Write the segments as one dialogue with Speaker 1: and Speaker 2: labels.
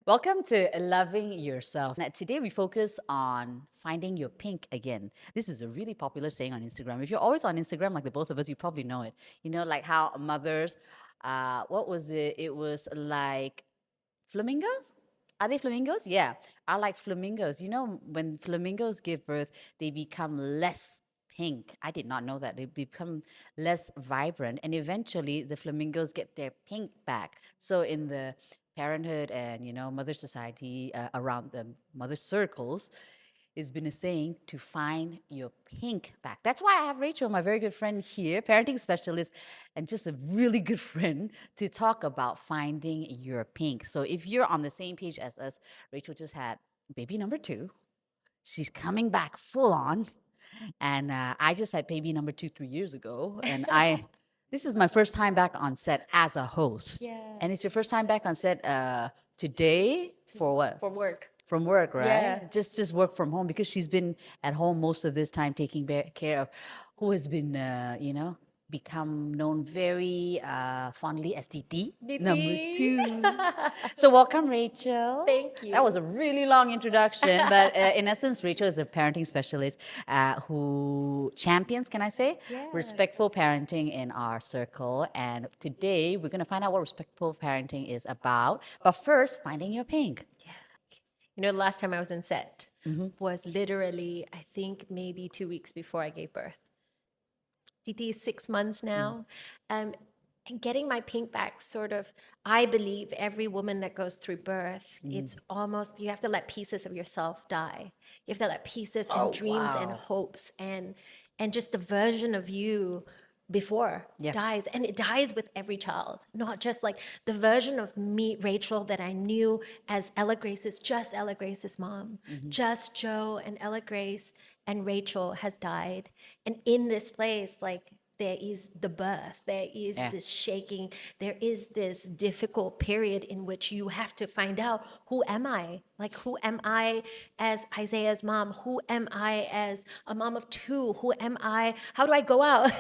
Speaker 1: Welcome to Loving Yourself. Now, today we focus on finding your pink again. This is a really popular saying on Instagram. If you're always on Instagram, like the both of us, you probably know it. You know, like how mothers, what was it? It was like flamingos. Are they flamingos? Yeah, I like flamingos. You know, when flamingos give birth, they become less pink. I did not know that. They become less vibrant, and eventually the flamingos get their pink back. So in the parenthood and mother society, around the mother circles, it's been a saying to find your pink back. That's why I have Racheal, my very good friend here, parenting specialist, and just a really good friend to talk about finding your pink. So if you're on the same page as us, Racheal just had baby number 2. She's coming back full on. And I just had baby number 2 3 years ago. And this is my first time back on set as a host.
Speaker 2: Yeah.
Speaker 1: And it's your first time back on set today for what?
Speaker 2: For work.
Speaker 1: From work, right?
Speaker 2: Yeah.
Speaker 1: Just work from home, because she's been at home most of this time taking care of who has been, become known very fondly as Titi. Number 2. So welcome, Racheal.
Speaker 2: Thank you.
Speaker 1: That was a really long introduction, but in essence, Racheal is a parenting specialist who champions, can I say,
Speaker 2: Yeah.
Speaker 1: respectful parenting in our circle. And today we're going to find out what respectful parenting is about. But first, finding your pink.
Speaker 2: Yes. You know, the last time I was in set was literally, I think, maybe 2 weeks before I gave birth. Titi is 6 months now. And getting my pink back, sort of, I believe every woman that goes through birth, it's almost, you have to let pieces of yourself die. You have to let pieces and dreams and hopes and just the version of you before dies. And it dies with every child, not just like the version of me, Racheal, that I knew as just Ella Grace's mom. Just Joe and Ella Grace and Racheal has died. And in this place, like, there is the birth, there is this shaking, there is this difficult period in which you have to find out, who am I? Like, who am I as Isaiah's mom? Who am I as a mom of 2? Who am I? How do I go out?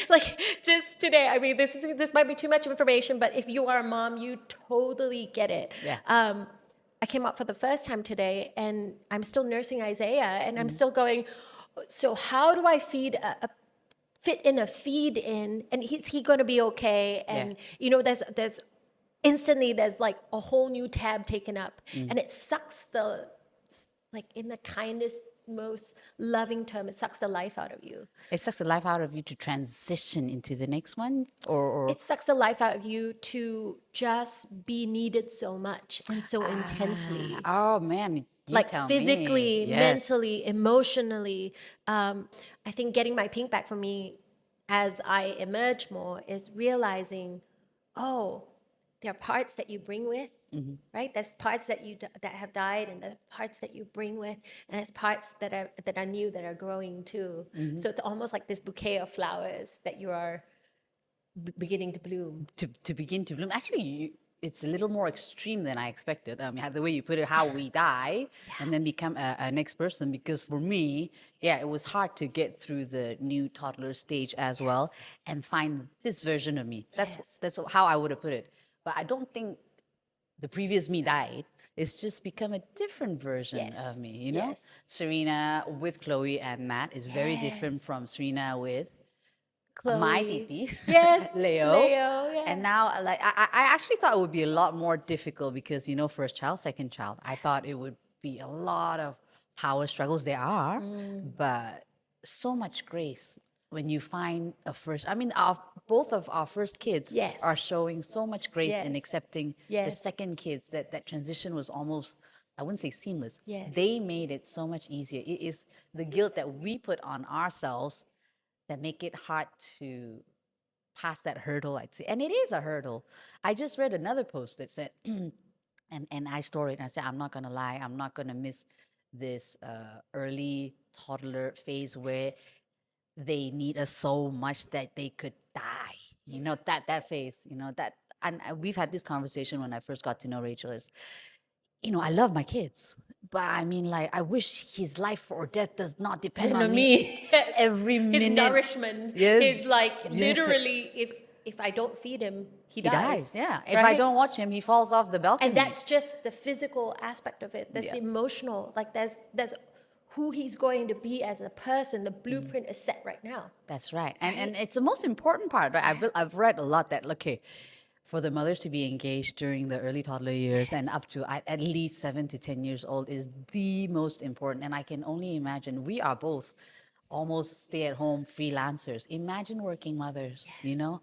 Speaker 2: Like, just today, I mean, this might be too much information, but if you are a mom, you totally get it.
Speaker 1: Yeah.
Speaker 2: I came up for the first time today, and I'm still nursing Isaiah, and I'm still going, so how do I fit in a feed in, and is he going to be okay? And you know, there's instantly there's like a whole new tab taken up, and it sucks like, in the kindest, most loving term, it sucks the life out of you.
Speaker 1: It sucks the life out of you to transition into the next one, or
Speaker 2: It sucks the life out of you to just be needed so much and so intensely.
Speaker 1: Oh man, you
Speaker 2: Like,
Speaker 1: tell
Speaker 2: physically,
Speaker 1: me. Yes.
Speaker 2: mentally, emotionally. I think getting my pink back for me as I emerge more is realizing, oh, there are parts that you bring with, right? There's parts that that have died, and the parts that you bring with, and there's parts that are new, that are growing too. So it's almost like this bouquet of flowers that you are beginning to bloom.
Speaker 1: To begin to bloom. Actually, it's a little more extreme than I expected. The way you put it, how we die and then become a next person. Because for me, it was hard to get through the new toddler stage as well and find this version of me. That's how I would have put it. But I don't think the previous me died. It's just become a different version of me. You know, Serena with Chloe and Matt is very different from Serena with
Speaker 2: Chloe.
Speaker 1: my Titi,
Speaker 2: Leo.
Speaker 1: And now, like, I actually thought it would be a lot more difficult because, first child, second child, I thought it would be a lot of power struggles. There are, but so much grace when you find a first. I mean, both of our first kids are showing so much grace in accepting the second kids. That transition was almost, I wouldn't say seamless. They made it so much easier. It is the guilt that we put on ourselves that make it hard to pass that hurdle, I'd say. And it is a hurdle. I just read another post that said, and I stored it, and I said, I'm not going to lie, I'm not going to miss this early toddler phase where they need us so much that they could die. You know, that phase, and we've had this conversation when I first got to know Racheal is, I love my kids, but I mean, like, I wish his life or death does not depend on me.
Speaker 2: Yes.
Speaker 1: Every minute.
Speaker 2: His nourishment
Speaker 1: Yes.
Speaker 2: is like, literally, if I don't feed him, he
Speaker 1: He
Speaker 2: dies.
Speaker 1: dies. Yeah. If I
Speaker 2: right?
Speaker 1: don't watch him, he falls off the balcony.
Speaker 2: And that's just the physical aspect of it. There's
Speaker 1: Yeah.
Speaker 2: the emotional, like there's who he's going to be as a person. The blueprint is set right now.
Speaker 1: That's right. And it's the most important part, right? I've read a lot that, okay, for the mothers to be engaged during the early toddler years and up to at least 7 to 10 years old is the most important. And I can only imagine, we are both almost stay-at-home freelancers. Imagine working mothers, you know?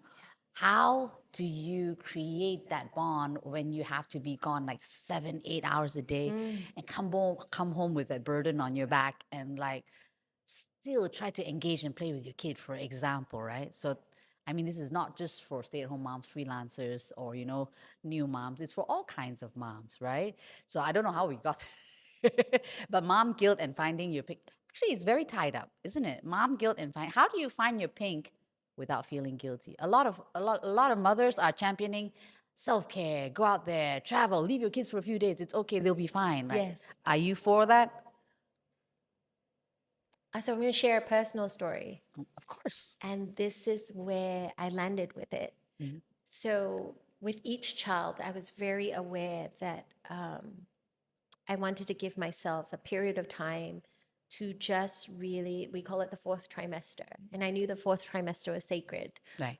Speaker 1: How do you create that bond when you have to be gone like 7, 8 hours a day and come home with that burden on your back and like still try to engage and play with your kid, for example, right? So, I mean, this is not just for stay-at-home moms, freelancers, or, you know, new moms. It's for all kinds of moms, right? So I don't know how we got there. But mom guilt and finding your pink, actually, it's very tied up, isn't it? Mom guilt and how do you find your pink without feeling guilty? A lot of mothers are championing self-care, go out there, travel, leave your kids for a few days. It's okay, they'll be fine, right?
Speaker 2: Yes.
Speaker 1: Are you for that?
Speaker 2: So I'm going to share a personal story.
Speaker 1: Of course.
Speaker 2: And this is where I landed with it. So with each child, I was very aware that I wanted to give myself a period of time to just really, we call it the fourth trimester. And I knew the fourth trimester was sacred
Speaker 1: Right.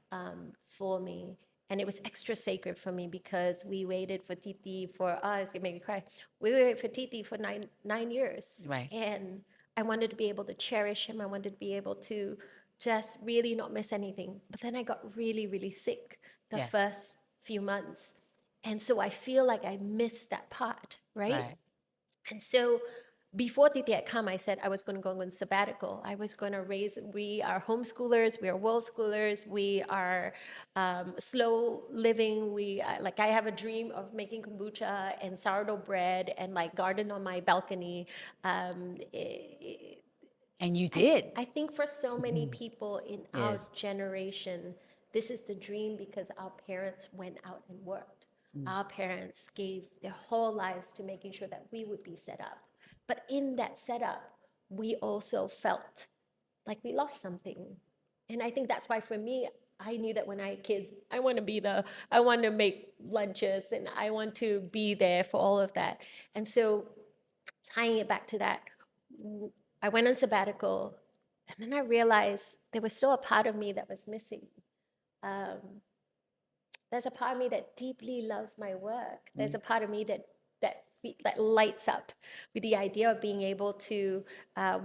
Speaker 2: for me. And it was extra sacred for me because we waited for Titi for us. It made me cry. We waited for Titi for nine years.
Speaker 1: Right.
Speaker 2: And I wanted to be able to cherish him. I wanted to be able to just really not miss anything. But then I got really, really sick the first few months. And so I feel like I missed that part, right? And so before Titi had come, I said I was going to go on sabbatical. I was going to we are homeschoolers, we are world schoolers, we are slow living. I have a dream of making kombucha and sourdough bread and like garden on my balcony.
Speaker 1: And you did.
Speaker 2: I think for so many people in our generation, this is the dream because our parents went out and worked. Our parents gave their whole lives to making sure that we would be set up. But in that setup, we also felt like we lost something. And I think that's why for me, I knew that when I had kids, I want to make lunches and I want to be there for all of that. And so tying it back to that, I went on sabbatical and then I realized there was still a part of me that was missing. There's a part of me that deeply loves my work. There's a part of me that lights up with the idea of being able to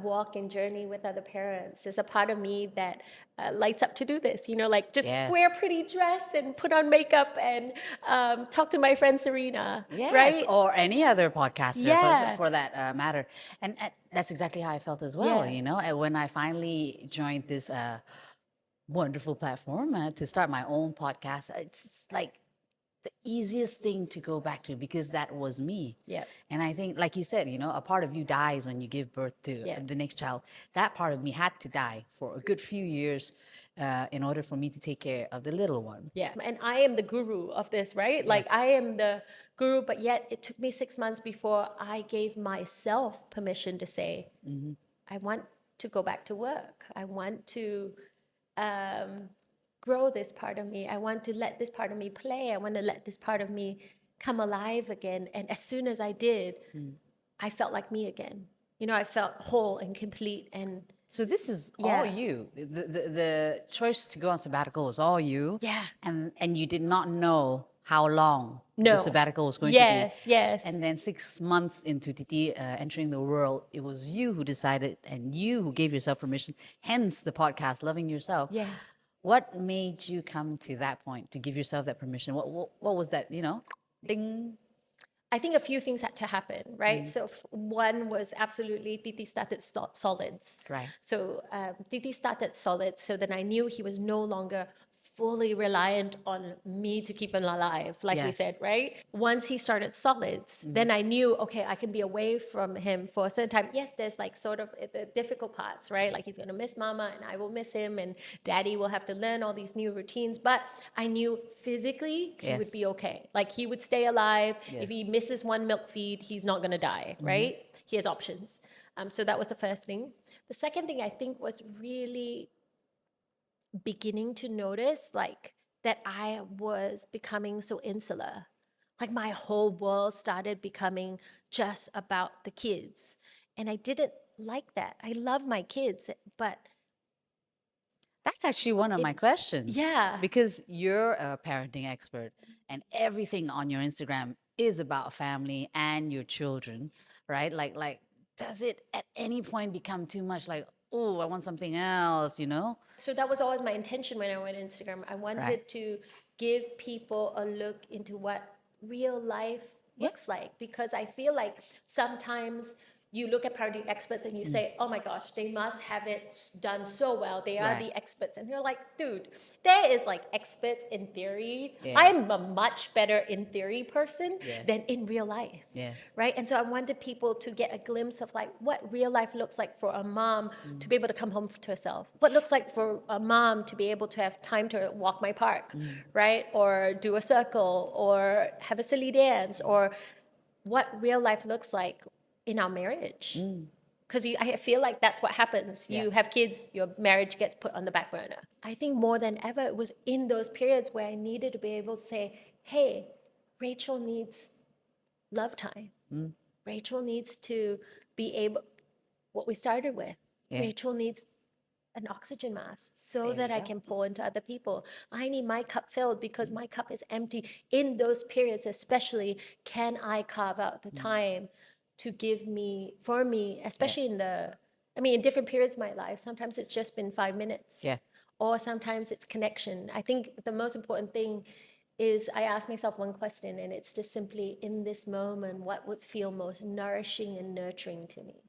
Speaker 2: walk and journey with other parents. There's a part of me that lights up to do this, like just wear a pretty dress and put on makeup and talk to my friend Serena, right?
Speaker 1: Or any other podcaster for that matter. And that's exactly how I felt as well, when I finally joined this wonderful platform to start my own podcast. It's like the easiest thing to go back to because that was me.
Speaker 2: Yeah.
Speaker 1: And I think, like you said, a part of you dies when you give birth to the next child. That part of me had to die for a good few years in order for me to take care of the little one.
Speaker 2: Yeah. And I am the guru of this, right? Like I am the guru, but yet it took me 6 months before I gave myself permission to say, I want to go back to work. I want to grow this part of me. I want to let this part of me play. I want to let this part of me come alive again. And as soon as I did, I felt like me again. I felt whole and complete. And
Speaker 1: so this is all you. The choice to go on sabbatical was all you.
Speaker 2: Yeah.
Speaker 1: And you did not know how long the sabbatical was going to be.
Speaker 2: Yes.
Speaker 1: And then 6 months into Titi entering the world, it was you who decided and you who gave yourself permission. Hence the podcast, Loving Yourself.
Speaker 2: Yes.
Speaker 1: What made you come to that point to give yourself that permission? What was that, ding?
Speaker 2: I think a few things had to happen, right? So one was absolutely Titi started solids.
Speaker 1: Right.
Speaker 2: So Titi started solids. So then I knew he was no longer fully reliant on me to keep him alive, like we said, right? Once he started solids, then I knew, okay, I can be away from him for a certain time. Yes, there's like sort of the difficult parts, right? Like he's going to miss mama and I will miss him and daddy will have to learn all these new routines. But I knew physically he would be okay. Like he would stay alive. If he misses one milk feed, he's not going to die, right? He has options. So that was the first thing. The second thing I think was really beginning to notice like that I was becoming so insular. Like my whole world started becoming just about the kids. And I didn't like that. I love my kids, but
Speaker 1: That's actually one of my questions.
Speaker 2: yeah.
Speaker 1: Because you're a parenting expert and everything on your Instagram is about family and your children, right? Like does it at any point become too much like, oh, I want something else, you know?
Speaker 2: So that was always my intention when I went on Instagram. I
Speaker 1: Right.
Speaker 2: wanted to give people a look into what real life looks
Speaker 1: Yes.
Speaker 2: like, because I feel like sometimes you look at parenting experts and you say, oh my gosh, they must have it done so well. They are
Speaker 1: Right.
Speaker 2: the experts. And you're like, dude, there is like experts in theory.
Speaker 1: Yeah.
Speaker 2: I'm a much better in theory person
Speaker 1: Yes.
Speaker 2: than in real life.
Speaker 1: Yes.
Speaker 2: Right? And so I wanted people to get a glimpse of like what real life looks like for a mom to be able to come home to herself. What looks like for a mom to be able to have time to walk my park, right? Or do a circle or have a silly dance, or what real life looks like in our marriage. Because I feel like that's what happens.
Speaker 1: Yeah.
Speaker 2: You have kids, your marriage gets put on the back burner. I think more than ever, it was in those periods where I needed to be able to say, hey, Racheal needs love time. Racheal needs to be able, what we started with,
Speaker 1: Yeah.
Speaker 2: Racheal needs an oxygen mask so
Speaker 1: There
Speaker 2: that
Speaker 1: you
Speaker 2: I
Speaker 1: go.
Speaker 2: can pour into other people. I need my cup filled because my cup is empty. In those periods, especially, can I carve out the time to give me, for me, especially in different periods of my life, sometimes it's just been 5 minutes.
Speaker 1: Yeah.
Speaker 2: Or sometimes it's connection. I think the most important thing is I ask myself one question, and it's just simply, in this moment, what would feel most nourishing and nurturing to me?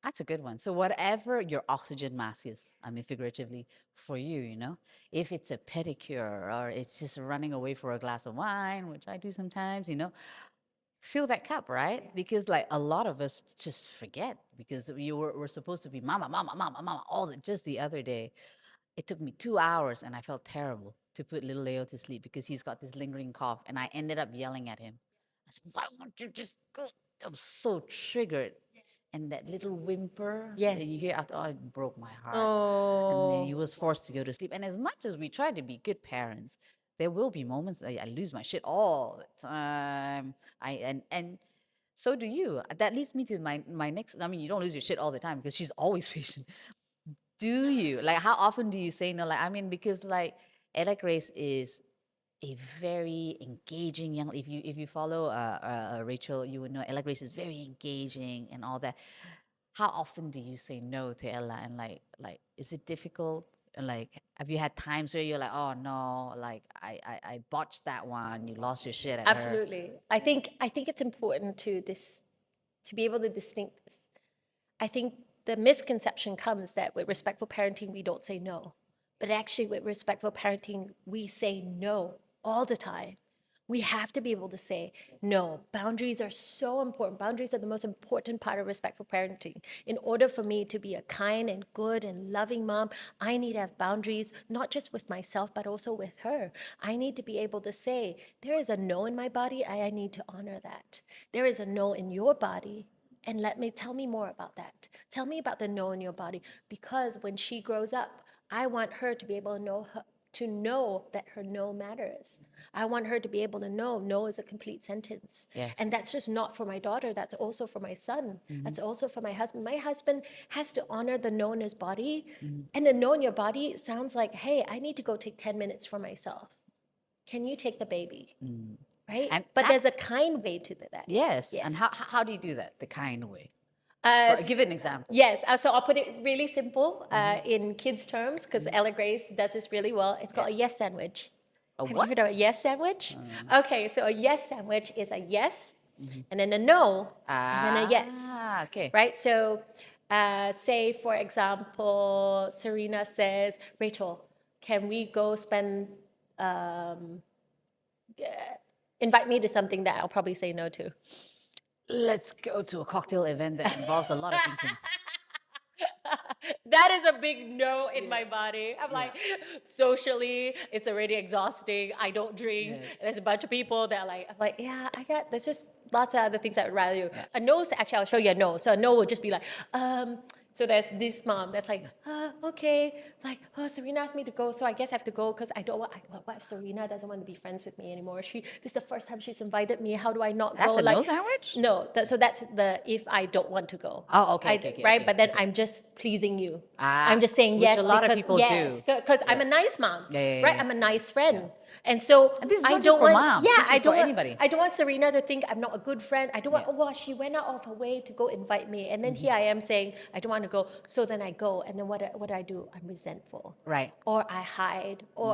Speaker 1: That's a good one. So whatever your oxygen mask is, I mean figuratively for you, you know, if it's a pedicure or it's just running away for a glass of wine, which I do sometimes, you know, fill that cup, right? Because like a lot of us just forget because we're supposed to be mama, mama, mama, mama, just the other day. It took me 2 hours and I felt terrible to put little Leo to sleep because he's got this lingering cough and I ended up yelling at him. I said, why won't you just go? I'm so triggered. And that little whimper that you
Speaker 2: Yes.
Speaker 1: hear after, oh, it broke my heart. And then he
Speaker 2: Oh,
Speaker 1: was forced to go to sleep. And as much as we try to be good parents, there will be moments I lose my shit all the time. And so do you. That leads me to my next. I mean, you don't lose your shit all the time because she's always patient. Do you like how often do you say no? Like I mean, because like Ella Grace is a very engaging young. If you follow Racheal, you would know Ella Grace is very engaging and all that. How often do you say no to Ella? And like is it difficult? And like, have you had times where you're like, oh no, like I botched that one. You lost your shit at her.
Speaker 2: absolutely. I think it's important to be able to distinct this. I think the misconception comes that with respectful parenting, we don't say no. But actually, with respectful parenting, we say no all the time. We have to be able to say no. Boundaries are so important. Boundaries are the most important part of respectful parenting. In order for me to be a kind and good and loving mom, I need to have boundaries, not just with myself, but also with her. I need to be able to say, there is a no in my body, I need to honor that. There is a no in your body, and tell me more about that. Tell me about the no in your body, because when she grows up, I want her to be able to know that her no matters. I want her to be able to know no is a complete sentence.
Speaker 1: Yes.
Speaker 2: And that's just not for my daughter, that's also for my son. That's also for my husband. My husband has to honor the no in his body. And the no in your body sounds like, hey, I need to go take 10 minutes for myself. Can you take the baby? Right?
Speaker 1: And
Speaker 2: But
Speaker 1: that-
Speaker 2: there's a kind way to that.
Speaker 1: Yes.
Speaker 2: Yes.
Speaker 1: And how do you do that? The kind way.
Speaker 2: It's-
Speaker 1: Give an example.
Speaker 2: Yes, so I'll put it really simple in kids' terms, because Ella Grace does this really well. It's called a yes sandwich.
Speaker 1: A
Speaker 2: Have
Speaker 1: what?
Speaker 2: you heard of a yes sandwich? Okay, so a yes sandwich is a yes, and then a no, and then a yes.
Speaker 1: Ah, okay.
Speaker 2: Right? So, say, for example, Serena says, Racheal, can we go spend, invite me to something that I'll probably say no to?
Speaker 1: Let's go to a cocktail event that involves a lot of drinking.
Speaker 2: That is a big no in my body. I'm like, socially, it's already exhausting. I don't drink.
Speaker 1: Yes.
Speaker 2: There's a bunch of people that are like, I'm like, yeah, there's just lots of other things I'd rather do. A no is actually, I'll show you a no. So a no would just be like, So there's this mom that's like, okay, like, oh, Serena asked me to go, so I guess I have to go because I don't want. What if Serena doesn't want to be friends with me anymore? This is the first time she's invited me. How do I not
Speaker 1: That's
Speaker 2: go?
Speaker 1: the
Speaker 2: Like,
Speaker 1: no sandwich?
Speaker 2: no. So that's the if I don't want to go.
Speaker 1: Oh, okay,
Speaker 2: Right, but then
Speaker 1: okay.
Speaker 2: I'm just pleasing you.
Speaker 1: Ah,
Speaker 2: I'm just saying
Speaker 1: which
Speaker 2: yes
Speaker 1: a lot of
Speaker 2: because
Speaker 1: people
Speaker 2: yes,
Speaker 1: do.
Speaker 2: because I'm
Speaker 1: Yeah.
Speaker 2: a nice mom,
Speaker 1: Yeah.
Speaker 2: right? I'm a nice friend, and so
Speaker 1: And this is
Speaker 2: I
Speaker 1: not just
Speaker 2: don't
Speaker 1: for
Speaker 2: want.
Speaker 1: moms.
Speaker 2: Yeah,
Speaker 1: This is for anybody.
Speaker 2: I don't want Serena to think I'm not a good friend. I don't want.
Speaker 1: Yeah.
Speaker 2: Oh, well, she went out of her way to go invite me, and then here I am saying I don't want to go. So then I go, and then what do I do? I'm resentful,
Speaker 1: Right.
Speaker 2: or I hide, or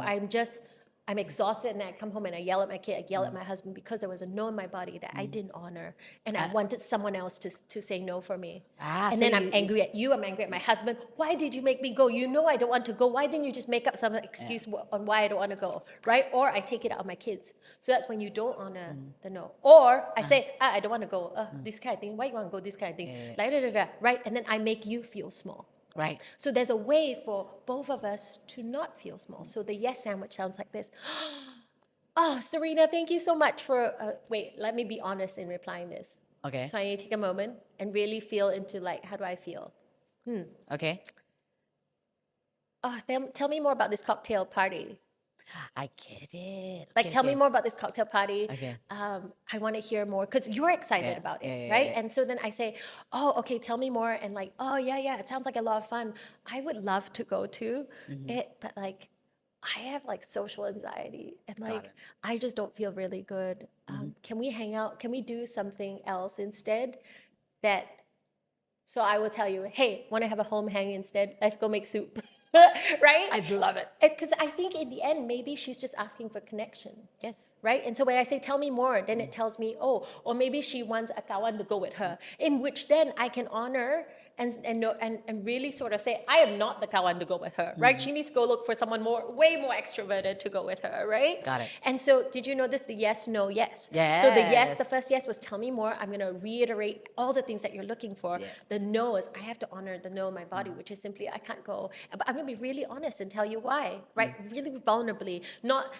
Speaker 2: I'm exhausted, and I come home and I yell at my kid, I yell at my husband because there was a no in my body that I didn't honor, and I wanted someone else to say no for me. And
Speaker 1: So
Speaker 2: then I'm angry at you, I'm angry at my husband. Why did you make me go? You know I don't want to go. Why didn't you just make up some excuse on why I don't want to go, right? Or I take it out on my kids. So that's when you don't honor the no. Or I say, I don't want to go. This kind of thing. Why you want to go? This kind of thing. Like, right? And then I make you feel small.
Speaker 1: Right.
Speaker 2: So there's a way for both of us to not feel small. So the yes sandwich sounds like this. Oh, Serena, thank you so much for, wait, let me be honest in replying this.
Speaker 1: Okay.
Speaker 2: So I need to take a moment and really feel into like, how do I feel?
Speaker 1: Okay.
Speaker 2: Oh, tell me more about this cocktail party.
Speaker 1: I get it.
Speaker 2: Like,
Speaker 1: Okay,
Speaker 2: tell me
Speaker 1: okay.
Speaker 2: more about this cocktail party.
Speaker 1: Okay.
Speaker 2: I want to hear more because you're excited about it, right? And so then I say, oh, okay, tell me more. And like, oh, yeah, it sounds like a lot of fun. I would love to go to it, but like, I have like social anxiety and like, I just don't feel really good. Can we hang out? Can we do something else instead? So I will tell you, hey, want to have a home hang instead? Let's go make soup. Right?
Speaker 1: I'd love it.
Speaker 2: Because I think in the end, maybe she's just asking for connection.
Speaker 1: Yes.
Speaker 2: Right? And so when I say, tell me more, then it tells me, oh, or maybe she wants a kawan to go with her, in which then I can honor and really sort of say, I am not the kawan to go with her, right? She needs to go look for someone way more extroverted to go with her, right?
Speaker 1: Got it.
Speaker 2: And so did you notice the yes, no, yes?
Speaker 1: Yes.
Speaker 2: So the first yes was tell me more. I'm going to reiterate all the things that you're looking for.
Speaker 1: Yeah.
Speaker 2: The no is I have to honor the no in my body, which is simply I can't go. But I'm going to be really honest and tell you why, right? Really vulnerably.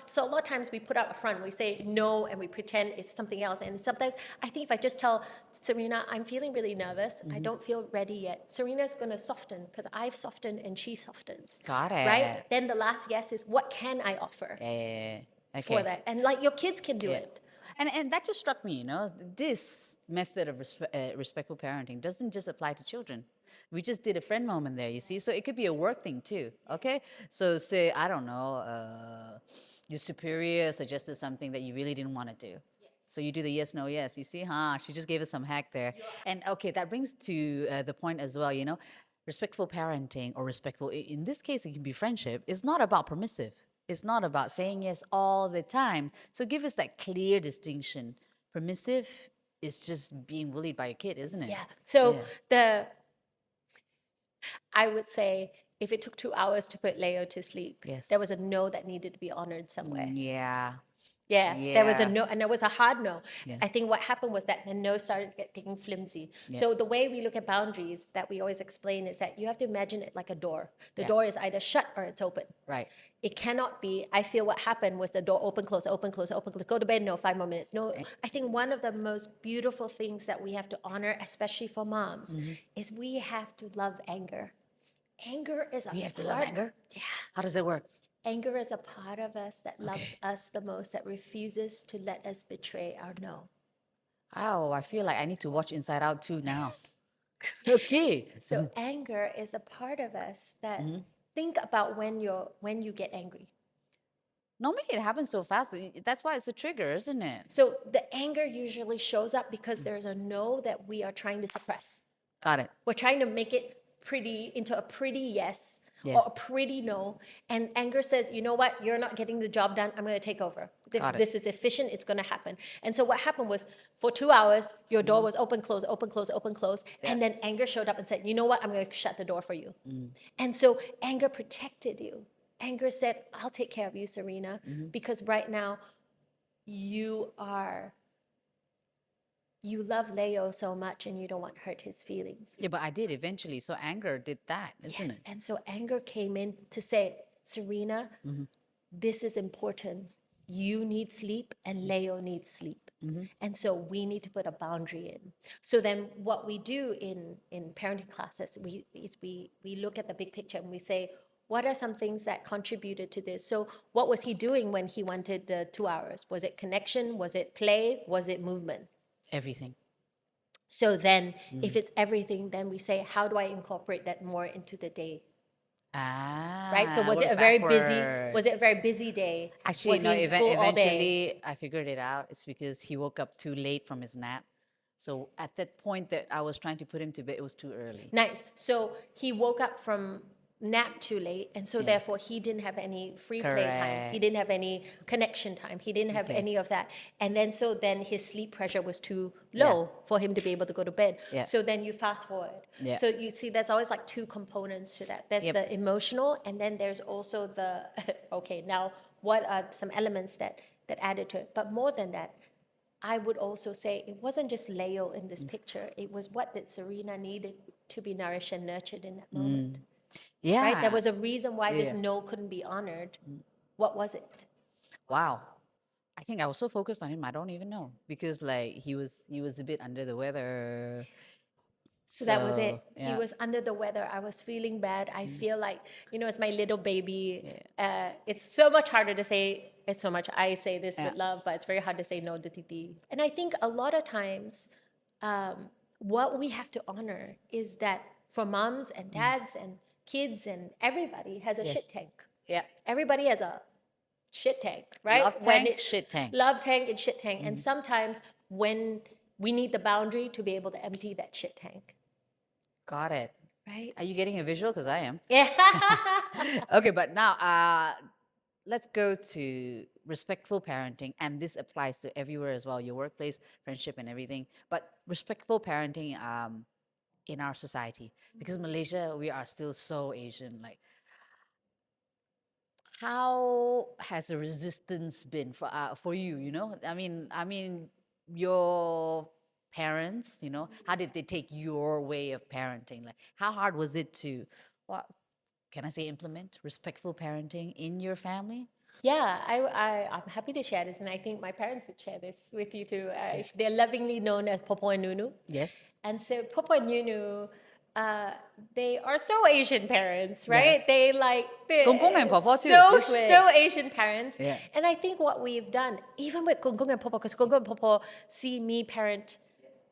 Speaker 2: So a lot of times we put out a front, we say no and we pretend it's something else. And sometimes I think if I just tell Serena, I'm feeling really nervous, I don't feel ready yet, Serena's going to soften because I've softened and she softens.
Speaker 1: Got it.
Speaker 2: Right? Then the last yes is what can I offer
Speaker 1: Okay.
Speaker 2: for that? And like your kids can do it.
Speaker 1: And that just struck me, this method of respectful parenting doesn't just apply to children. We just did a friend moment there, you see? So it could be a work thing too, okay? So say, I don't know, your superior suggested something that you really didn't want to do. So you do the yes, no, yes. You see, she just gave us some hack there. And okay, that brings to the point as well, respectful parenting or respectful, in this case, it can be friendship, is not about permissive. It's not about saying yes all the time. So give us that clear distinction. Permissive is just being bullied by a kid, isn't it?
Speaker 2: Yeah. So I would say if it took 2 hours to put Leo to sleep, there was a no that needed to be honored somewhere. Yeah, there was a no, and there was a hard no.
Speaker 1: Yes.
Speaker 2: I think what happened was that the no started getting flimsy. So the way we look at boundaries that we always explain is that you have to imagine it like a door. The door is either shut or it's open.
Speaker 1: Right.
Speaker 2: It cannot be, I feel what happened was the door open, close, open, close, open, close. Go to bed, no, 5 more minutes. No, I think one of the most beautiful things that we have to honor, especially for moms, is we have to love anger. Anger is a
Speaker 1: We have to love anger?
Speaker 2: Yeah.
Speaker 1: How does it work?
Speaker 2: Anger is a part of us that loves us the most, that refuses to let us betray our no.
Speaker 1: Oh, I feel like I need to watch Inside Out 2 now. Okay.
Speaker 2: So anger is a part of us that think about when you get angry.
Speaker 1: Normally it happens so fast. That's why it's a trigger, isn't it?
Speaker 2: So the anger usually shows up because there's a no that we are trying to suppress.
Speaker 1: Got it.
Speaker 2: We're trying to make it pretty into a pretty yes. Or a pretty no, and anger says, you know what, you're not getting the job done, I'm going to take over. This is efficient, it's going to happen. And so what happened was, for 2 hours, your door was open, close, open, close, open, close, and then anger showed up and said, you know what, I'm going to shut the door for you. And so anger protected you. Anger said, I'll take care of you, Serena, because right now, you love Leo so much and you don't want to hurt his feelings.
Speaker 1: Yeah, but I did eventually. So anger did that, isn't it?
Speaker 2: And so anger came in to say, Serena, this is important. You need sleep and Leo needs sleep. And so we need to put a boundary in. So then what we do in parenting classes, we look at the big picture and we say, what are some things that contributed to this? So what was he doing when he wanted the 2 hours? Was it connection? Was it play? Was it movement?
Speaker 1: Everything.
Speaker 2: So then if it's everything, then we say, how do I incorporate that more into the day? Right? So was it
Speaker 1: Work
Speaker 2: a very
Speaker 1: backwards.
Speaker 2: busy day?
Speaker 1: Actually,
Speaker 2: Was he in school all day?
Speaker 1: eventually I figured it out. It's because he woke up too late from his nap. So at that point that I was trying to put him to bed, it was too early.
Speaker 2: Nice. So he woke up from nap too late, and so therefore he didn't have any free play time. He didn't have any connection time. He didn't have any of that. And then so then his sleep pressure was too low for him to be able to go to bed. So then you fast forward. So you see there's always like two components to that. There's the emotional, and then there's also the okay, now what are some elements that added to it? But more than that, I would also say it wasn't just Leo in this picture. It was what that Serena needed to be nourished and nurtured in that moment.
Speaker 1: Yeah.
Speaker 2: Right? There was a reason why this no couldn't be honored. What was it?
Speaker 1: Wow. I think I was so focused on him, I don't even know. Because like he was a bit under the weather.
Speaker 2: So that was it.
Speaker 1: yeah.
Speaker 2: He was under the weather. I was feeling bad. I feel like, it's my little baby. It's so much harder to say, it's so much, I say this with love, but it's very hard to say no to Titi. And I think a lot of times, what we have to honor is that for moms and dads and kids and everybody has a shit tank.
Speaker 1: Yeah.
Speaker 2: Everybody has a shit tank, right?
Speaker 1: Love tank, shit tank.
Speaker 2: Love tank and shit tank. And sometimes when we need the boundary to be able to empty that shit tank.
Speaker 1: Got it.
Speaker 2: Right?
Speaker 1: Are you getting a visual? Because I am.
Speaker 2: Yeah.
Speaker 1: Okay, but now let's go to respectful parenting. And this applies to everywhere as well, your workplace, friendship and everything. But respectful parenting in our society. Because Malaysia, we are still so Asian. Like, how has the resistance been for you? I mean, your parents. How did they take your way of parenting? Like, how hard was it to, what can I say, implement respectful parenting in your family?
Speaker 2: Yeah, I'm happy to share this, and I think my parents would share this with you too. They're lovingly known as Popo and Nunu.
Speaker 1: Yes.
Speaker 2: And so Popo and Nunu, they are so Asian parents, right?
Speaker 1: Yes.
Speaker 2: They like
Speaker 1: Kung Kung and Popo too.
Speaker 2: so Asian parents.
Speaker 1: Yeah.
Speaker 2: And I think what we've done, even with Kung Kung and Popo, because Kung Kung and Popo see me parent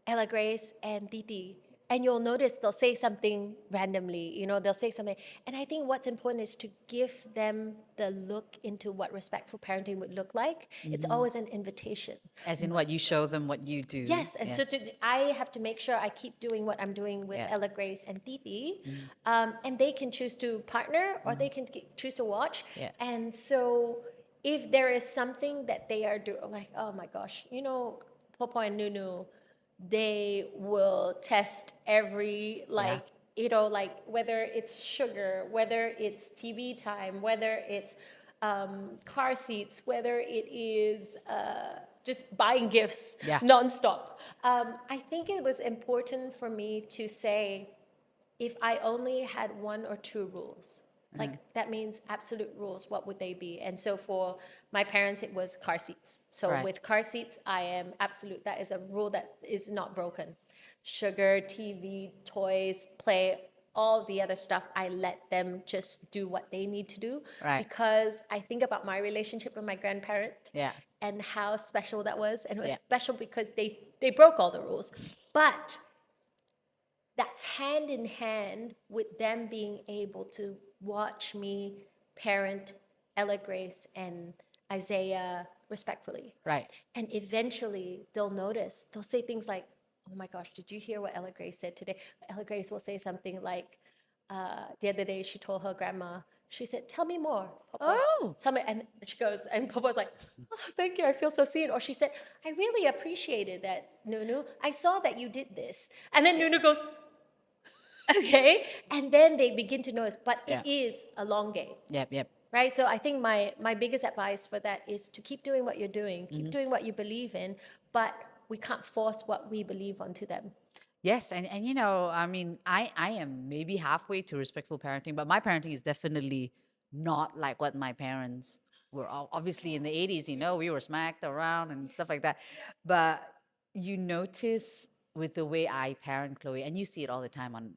Speaker 2: Ella Grace and Titi, and you'll notice they'll say something randomly, they'll say something. And I think what's important is to give them the look into what respectful parenting would look like. It's always an invitation.
Speaker 1: As in what you show them, what you do.
Speaker 2: Yes, and so I have to make sure I keep doing what I'm doing with Ella Grace and Titi. And they can choose to partner or they can choose to watch.
Speaker 1: Yeah.
Speaker 2: And so if there is something that they are doing, like, oh my gosh, Popo and Nunu, they will test every, like whether it's sugar, whether it's TV time, whether it's car seats, whether it is just buying gifts nonstop. I think it was important for me to say, if I only had one or two rules, like that means absolute rules, what would they be? And so for my parents, it was car seats. So with car seats, I am absolute. That is a rule that is not broken. Sugar, TV, toys, play, all the other stuff, I let them just do what they need to do.
Speaker 1: Right.
Speaker 2: Because I think about my relationship with my grandparent and how special that was. And it was special because they broke all the rules. But that's hand in hand with them being able to watch me parent Ella Grace and Isaiah respectfully.
Speaker 1: Right.
Speaker 2: And eventually they'll notice, they'll say things like, oh my gosh, did you hear what Ella Grace said today? Ella Grace will say something like, the other day she told her grandma, she said, tell me more, Papa.
Speaker 1: Oh.
Speaker 2: Tell me. And she goes, and Papa's like, oh, thank you, I feel so seen. Or she said, I really appreciated that, Nunu. I saw that you did this. And then Nunu goes, okay. And then they begin to notice, but it is a long game.
Speaker 1: Yep.
Speaker 2: Right? So I think my biggest advice for that is to keep doing what you're doing, keep doing what you believe in, but we can't force what we believe onto them.
Speaker 1: Yes, and I mean, I am maybe halfway to respectful parenting, but my parenting is definitely not like what my parents we're all obviously in the 80s, you know, we were smacked around and stuff like that. But you notice with the way I parent Chloe, and you see it all the time on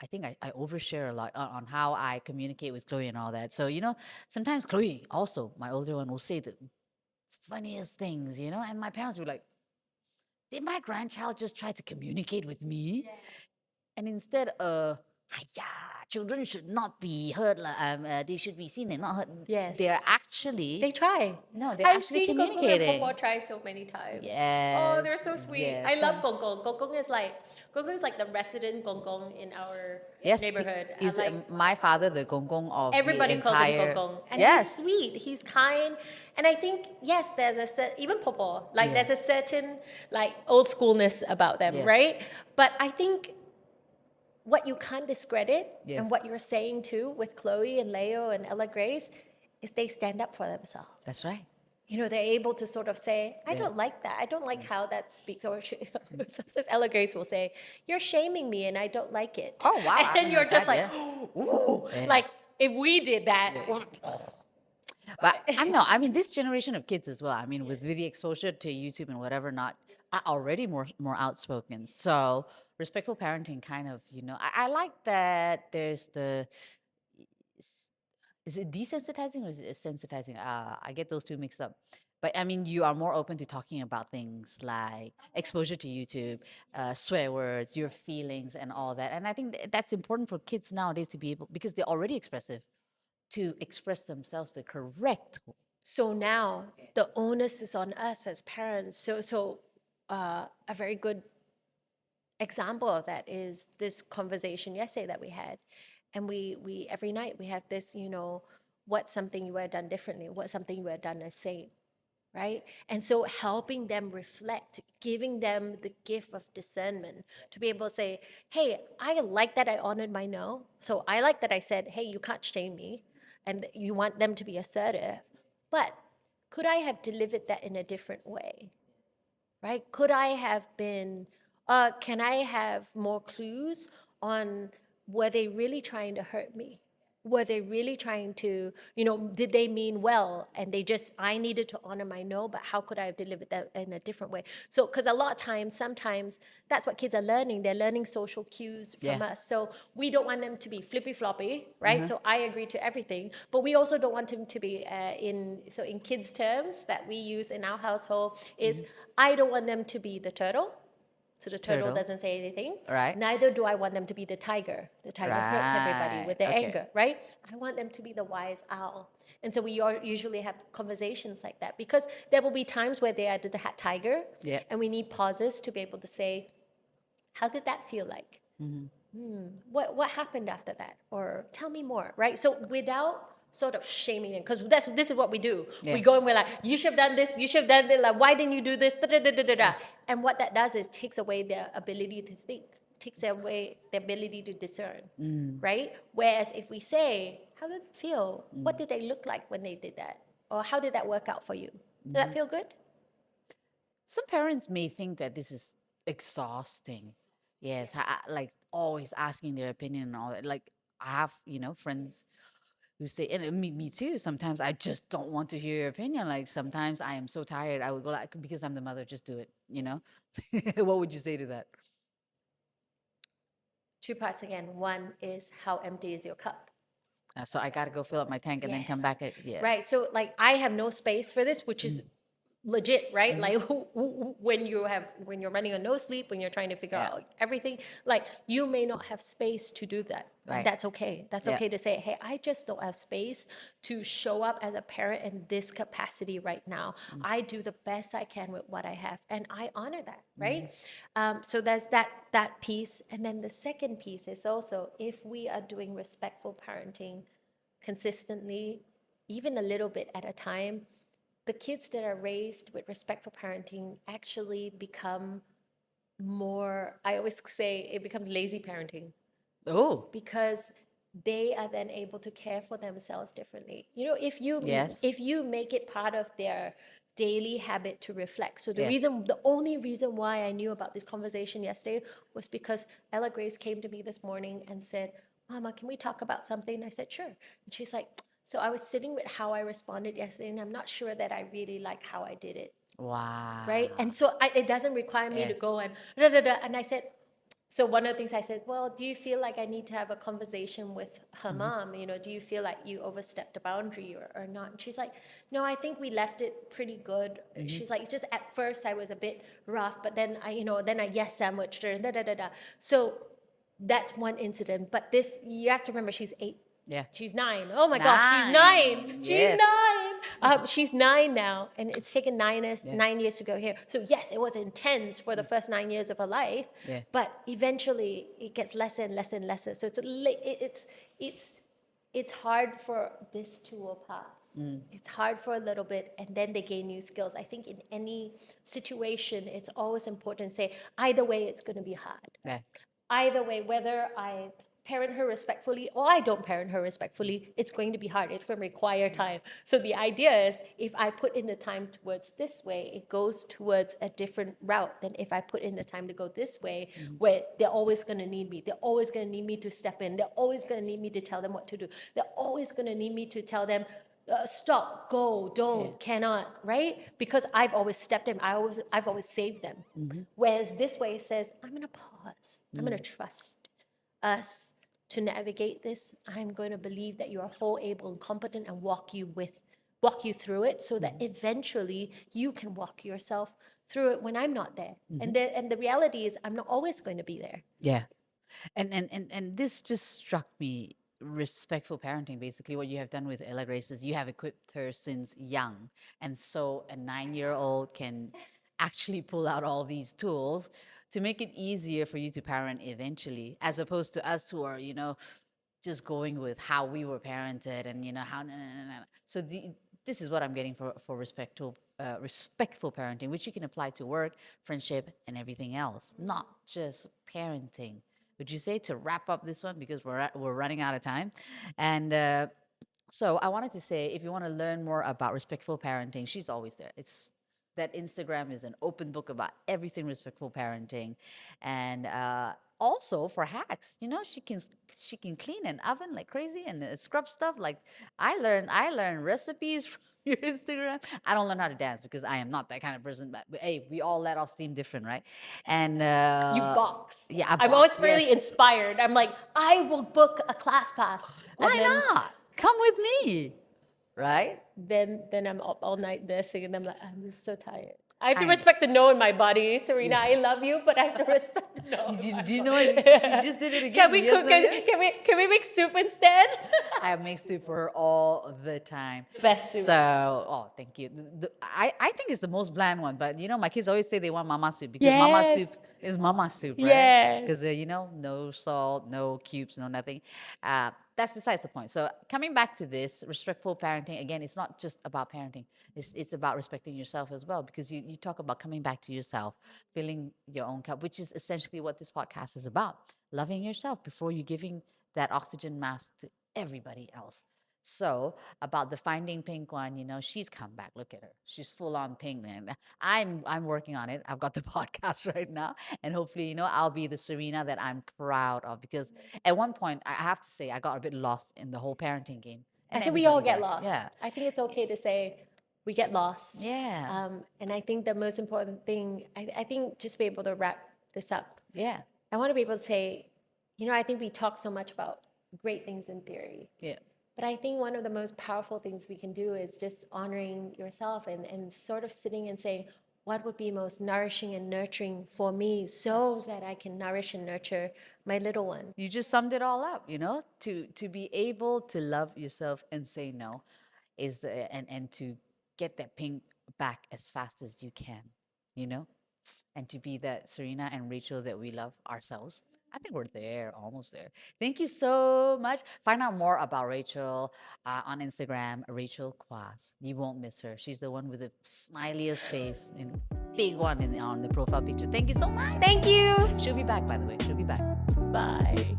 Speaker 1: I think I overshare a lot on how I communicate with Chloe and all that. So, you know, sometimes Chloe also, my older one, will say the funniest things, you know, and my parents will be like, did my grandchild just try to communicate with me? And instead, children should not be heard. They should be seen and not heard.
Speaker 2: Yes.
Speaker 1: They're actually,
Speaker 2: They try.
Speaker 1: no, they're
Speaker 2: I've
Speaker 1: actually
Speaker 2: seen Gong Gong and
Speaker 1: communicating.
Speaker 2: Popo try so many times.
Speaker 1: Yes.
Speaker 2: Oh, they're so sweet.
Speaker 1: Yes.
Speaker 2: I love Gong Gong. Gong Gong is like the resident Gong Gong in our
Speaker 1: Yes,
Speaker 2: neighborhood.
Speaker 1: he's
Speaker 2: Like
Speaker 1: my father, the gong gong of
Speaker 2: everybody
Speaker 1: the
Speaker 2: calls him
Speaker 1: entire.
Speaker 2: Gong Gong, and
Speaker 1: Yes.
Speaker 2: he's sweet. He's kind, and I think yes, there's even Popo. Like
Speaker 1: Yeah.
Speaker 2: there's a certain like old schoolness about them,
Speaker 1: Yes.
Speaker 2: right? But I think what you can't discredit
Speaker 1: Yes.
Speaker 2: and what you're saying too with Chloe and Leo and Ella Grace is they stand up for themselves.
Speaker 1: That's right.
Speaker 2: You know, they're able to sort of say, I
Speaker 1: Yeah.
Speaker 2: don't like that. I don't like how that speaks. Or sometimes Ella Grace will say, you're shaming me and I don't like it.
Speaker 1: Oh, wow. I
Speaker 2: And
Speaker 1: haven't
Speaker 2: you're
Speaker 1: heard
Speaker 2: just
Speaker 1: that,
Speaker 2: like,
Speaker 1: yeah.
Speaker 2: ooh.
Speaker 1: Yeah.
Speaker 2: Like if we did that,
Speaker 1: But I mean, this generation of kids as well. I mean, with the exposure to YouTube and whatever not, are already more outspoken. So respectful parenting kind of, you know, I like that there's the, is it desensitizing or is it sensitizing? I get those two mixed up. But I mean, you are more open to talking about things like exposure to YouTube, swear words, your feelings, and all that. And I think that's important for kids nowadays to be able, because they're already expressive, to express themselves the correct.
Speaker 2: so now the onus is on us as parents. So a very good example of that is this conversation yesterday that we had. And we every night we have this, you know, what's something you would have done differently? What's something you would have done the same? Right? And so helping them reflect, giving them the gift of discernment to be able to say, hey, I like that I honored my no. So I like that I said, hey, you can't shame me. And you want them to be assertive. But could I have delivered that in a different way? Right? Could I have been, can I have more clues on were they really trying to hurt me? Were they really trying to, you know, did they mean well? And they just, I needed to honor my no, but how could I have delivered that in a different way? So, because a lot of times, sometimes that's what kids are learning. They're learning social cues from
Speaker 1: Yeah.
Speaker 2: us. So we don't want them to be flippy floppy, right? So I agree to everything, but we also don't want them to be in kids' terms that we use in our household is I don't want them to be the turtle. So the turtle doesn't say anything.
Speaker 1: Right.
Speaker 2: Neither do I want them to be the tiger. The tiger hurts everybody with their
Speaker 1: Right. Okay.
Speaker 2: anger, right? I want them to be the wise owl. And so we usually have conversations like that because there will be times where they are the tiger,
Speaker 1: Yeah.
Speaker 2: and we need pauses to be able to say, how did that feel like? What happened after that? Or tell me more, right? So without sort of shaming them, because this is what we do.
Speaker 1: Yeah.
Speaker 2: We go and we're like, you should have done this, you should have done that, like, why didn't you do this? Da, da, da, da, da, da. And what that does is takes away their ability to think, takes away their ability to discern, right? Whereas if we say, how did it feel? What did they look like when they did that? Or how did that work out for you? Did that feel good?
Speaker 1: Some parents may think that this is exhausting. Yes, like always asking their opinion and all that. Like I have, you know, friends who say, and me too. Sometimes I just don't want to hear your opinion. Like sometimes I am so tired, I would go like, because I'm the mother, just do it. You know, what would you say to that?
Speaker 2: Two parts again. One is how empty is your cup?
Speaker 1: So I gotta go fill up my tank and then come
Speaker 2: Yes.
Speaker 1: back. Yeah.
Speaker 2: Right. So like I have no space for this, which is legit, right? Like when you're running on no sleep, when you're trying to figure out everything, like you may not have space to do that.
Speaker 1: Right.
Speaker 2: That's okay. That's okay to say, hey, I just don't have space to show up as a parent in this capacity right now. I do the best I can with what I have, and I honor that, right? So there's that piece, and then the second piece is also if we are doing respectful parenting consistently, even a little bit at a time, the kids that are raised with respectful parenting actually become more, I always say it becomes lazy parenting
Speaker 1: Oh.
Speaker 2: because they are then able to care for themselves differently. You know, if
Speaker 1: Yes.
Speaker 2: you make it part of their daily habit to reflect. So
Speaker 1: Yeah.
Speaker 2: the only reason why I knew about this conversation yesterday was because Ella Grace came to me this morning and said, Mama, can we talk about something? And I said, sure. And she's like, So I was sitting with how I responded yesterday, and I'm not sure that I really like how I did it.
Speaker 1: Wow.
Speaker 2: Right? And so it doesn't require me to
Speaker 1: Yes.
Speaker 2: go and da, da, da. And I said, so one of the things I said, well, do you feel like I need to have a conversation with her mom? You know, do you feel like you overstepped a boundary or not? And she's like, no, I think we left it pretty good. She's like, it's just at first I was a bit rough, but then I yes sandwiched her and da da da da. So that's one incident. But this, you have to remember, she's 8.
Speaker 1: Yeah.
Speaker 2: She's 9. Oh my gosh, she's 9. She's
Speaker 1: Yes.
Speaker 2: 9. She's 9 now, and it's taken 9 years to go here. So yes, it was intense for the first 9 years of her life,
Speaker 1: Yeah.
Speaker 2: but eventually it gets lesser and lesser and lesser. So it's hard for this to will pass. It's hard for a little bit, and then they gain new skills. I think in any situation, it's always important to say, either way, it's going to be hard.
Speaker 1: Yeah.
Speaker 2: Either way, whether I parent her respectfully or I don't parent her respectfully, it's going to be hard. It's going to require time. So the idea is, if I put in the time towards this way, it goes towards a different route than if I put in the time to go this way, where they're always going to need me. They're always going to need me to step in. They're always going to need me to tell them what to do. They're always going to need me to tell them, stop, go, don't, cannot, right? Because I've always stepped in. I've always saved them. Whereas this way says, I'm going to pause. I'm going to trust us to navigate this. I'm going to believe that you are whole, able, and competent, and walk you through it, so that eventually you can walk yourself through it when I'm not there. And the reality is, I'm not always going to be there.
Speaker 1: Yeah. And this just struck me. Respectful parenting, basically what you have done with Ella Grace is you have equipped her since young, and so a 9-year-old can actually pull out all these tools to make it easier for you to parent eventually, as opposed to us who are just going with how we were parented and how so this is what I'm getting for respectful parenting, which you can apply to work, friendship, and everything else, not just parenting. Would you say, to wrap up this one, because we're running out of time? And so I wanted to say, if you want to learn more about respectful parenting, she's always there. It's that Instagram is an open book about everything respectful parenting, and also for hacks. She can clean an oven like crazy and scrub stuff. Like I learned recipes from your Instagram. I don't learn how to dance because I am not that kind of person. But hey, we all let off steam different, right? And
Speaker 2: You box.
Speaker 1: Yeah,
Speaker 2: I'm always really inspired. I'm like, I will book a class pass.
Speaker 1: Why not? Come with me, right?
Speaker 2: Then I'm up all night there singing. I'm like, I'm just so tired. I have to respect the no in my body, Serena. I love you, but I have to respect the no.
Speaker 1: Do you know it? She just did it again.
Speaker 2: Can we cook? Can we make soup instead?
Speaker 1: I make soup for her all the time.
Speaker 2: Best soup.
Speaker 1: So, thank you. I think it's the most bland one, but my kids always say they want mama soup because mama soup is mama soup, right?
Speaker 2: Yes.
Speaker 1: Because no salt, no cubes, no nothing. That's besides the point. So coming back to this, respectful parenting, again, it's not just about parenting. It's about respecting yourself as well, because you talk about coming back to yourself, filling your own cup, which is essentially what this podcast is about. Loving yourself before you're giving that oxygen mask to everybody else. So about the Finding Pink one, she's come back. Look at her. She's full on pink, man. I'm working on it. I've got the podcast right now. And hopefully, I'll be the Serena that I'm proud of, because at one point, I have to say, I got a bit lost in the whole parenting game.
Speaker 2: I think we all get
Speaker 1: does.
Speaker 2: lost.
Speaker 1: Yeah.
Speaker 2: I think it's okay to say we get lost.
Speaker 1: Yeah.
Speaker 2: And I think the most important thing, I think just be able to wrap this up.
Speaker 1: Yeah.
Speaker 2: I want to be able to say, I think we talk so much about great things in theory.
Speaker 1: Yeah.
Speaker 2: But I think one of the most powerful things we can do is just honoring yourself and sort of sitting and saying, what would be most nourishing and nurturing for me so that I can nourish and nurture my little one?
Speaker 1: You just summed it all up, to be able to love yourself and say no and to get that pink back as fast as you can, and to be that Serena and Racheal that we love ourselves. I think we're there, almost there. Thank you so much. Find out more about Racheal on Instagram, Racheal Kwacz. You won't miss her. She's the one with the smiliest face and big one on the profile picture. Thank you so much.
Speaker 2: Thank you.
Speaker 1: She'll be back, by the way. She'll be back.
Speaker 2: Bye.